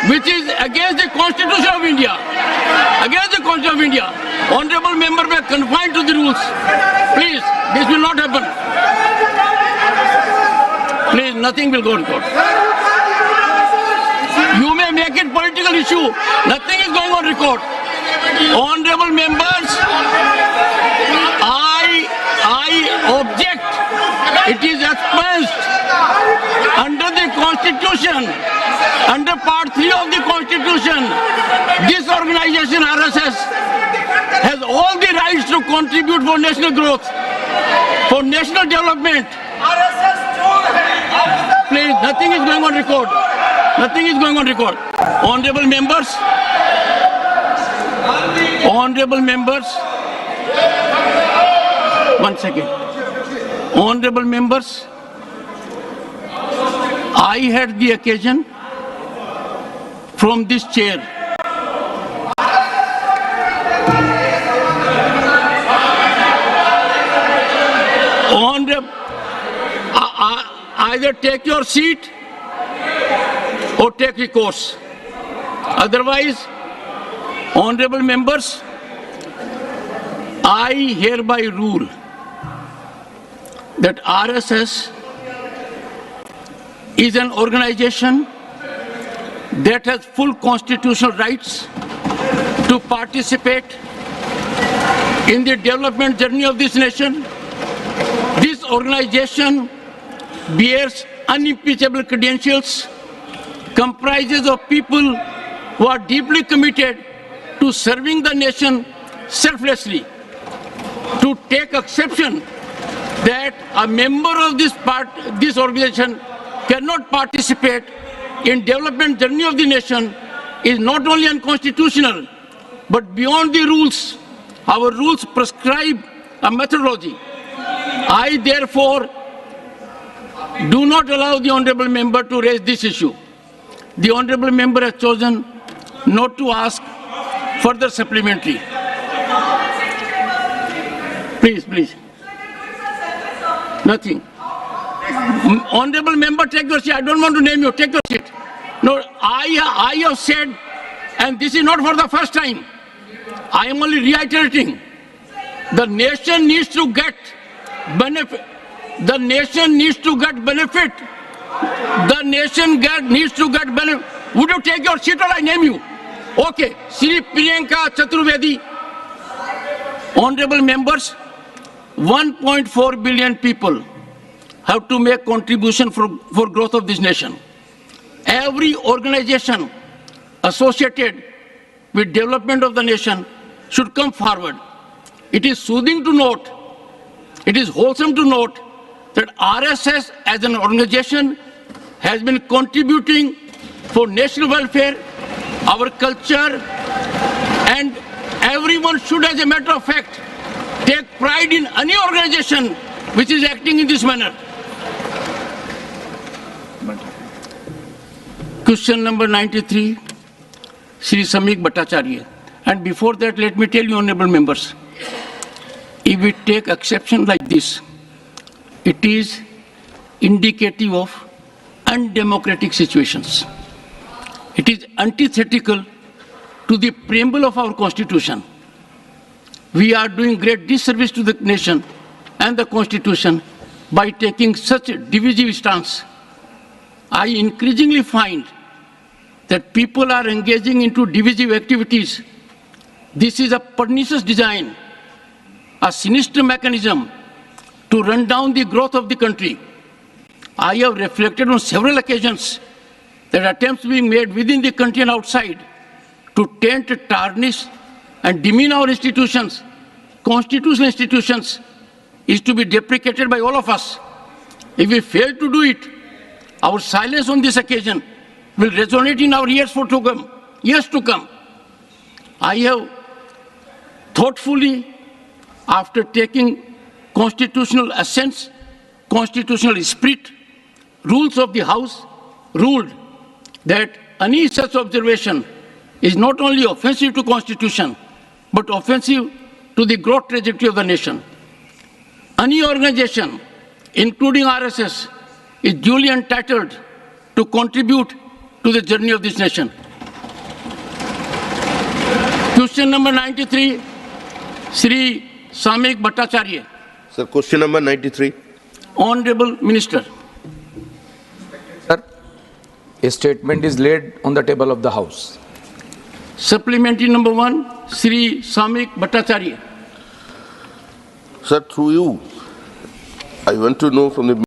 which is against the Constitution of India. Against the Constitution of India. Honorable member, we are confined to the rules. Please, this will not happen. Please, nothing will go on court. You may make it political issue. Nothing is going on record. Honorable members, I object. It is expunged under the Constitution, under Part 3 of the Constitution. This organization, RSS, has all the rights to contribute for national growth, for national development. Please, nothing is going on record. Nothing is going on record. Honorable members, one second. Honorable members, I had the occasion from this chair either take your seat or take recourse. Otherwise, honorable members, I hereby rule that RSS is an organization that has full constitutional rights to participate in the development journey of this nation. This organization bears unimpeachable credentials, comprises of people who are deeply committed to serving the nation selflessly. To take exception that a member of this organization cannot participate in development journey of the nation is not only unconstitutional, but beyond the rules. Our rules prescribe a methodology. I therefore do not allow the honorable member to raise this issue. The honorable member has chosen not to ask further supplementary. Please. Nothing. Honorable member, take your seat. I don't want to name you. Take your seat. No, I have said, and this is not for the first time, I am only reiterating, the nation needs to get benefit. The nation needs to get benefit. The nation needs to get benefit. Would you take your seat or I name you? Okay. Shri Priyanka Chaturvedi. Honorable members, 1.4 billion people have to make contribution for growth of this nation. Every organization associated with development of the nation should come forward. It is soothing to note, it is wholesome to note that RSS as an organization has been contributing for national welfare, our culture, and everyone should, as a matter of fact, take pride in any organization which is acting in this manner. Question number 93, Shri Samik Bhattacharya. And before that, let me tell you, honorable members, if we take exception like this, it is indicative of undemocratic situations. It is antithetical to the preamble of our Constitution. We are doing great disservice to the nation and the Constitution by taking such a divisive stance. I increasingly find that people are engaging into divisive activities. This is a pernicious design, a sinister mechanism to run down the growth of the country. I have reflected on several occasions that attempts being made within the country and outside to taint, tarnish, and demean our institutions, constitutional institutions, is to be deprecated by all of us. If we fail to do it, our silence on this occasion will resonate in our years to come. I have thoughtfully, after taking constitutional essence, constitutional spirit, rules of the House, ruled that any such observation is not only offensive to Constitution, but offensive to the growth trajectory of the nation. Any organization, including RSS, is duly entitled to contribute to the journey of this nation. question number 93, Sri Samik Bhattacharya. Sir, question number 93. Honorable Minister. Sir, a statement is laid on the table of the House. Supplementary number 1, Sri Samik Bhattacharya. Sir, through you, I want to know from the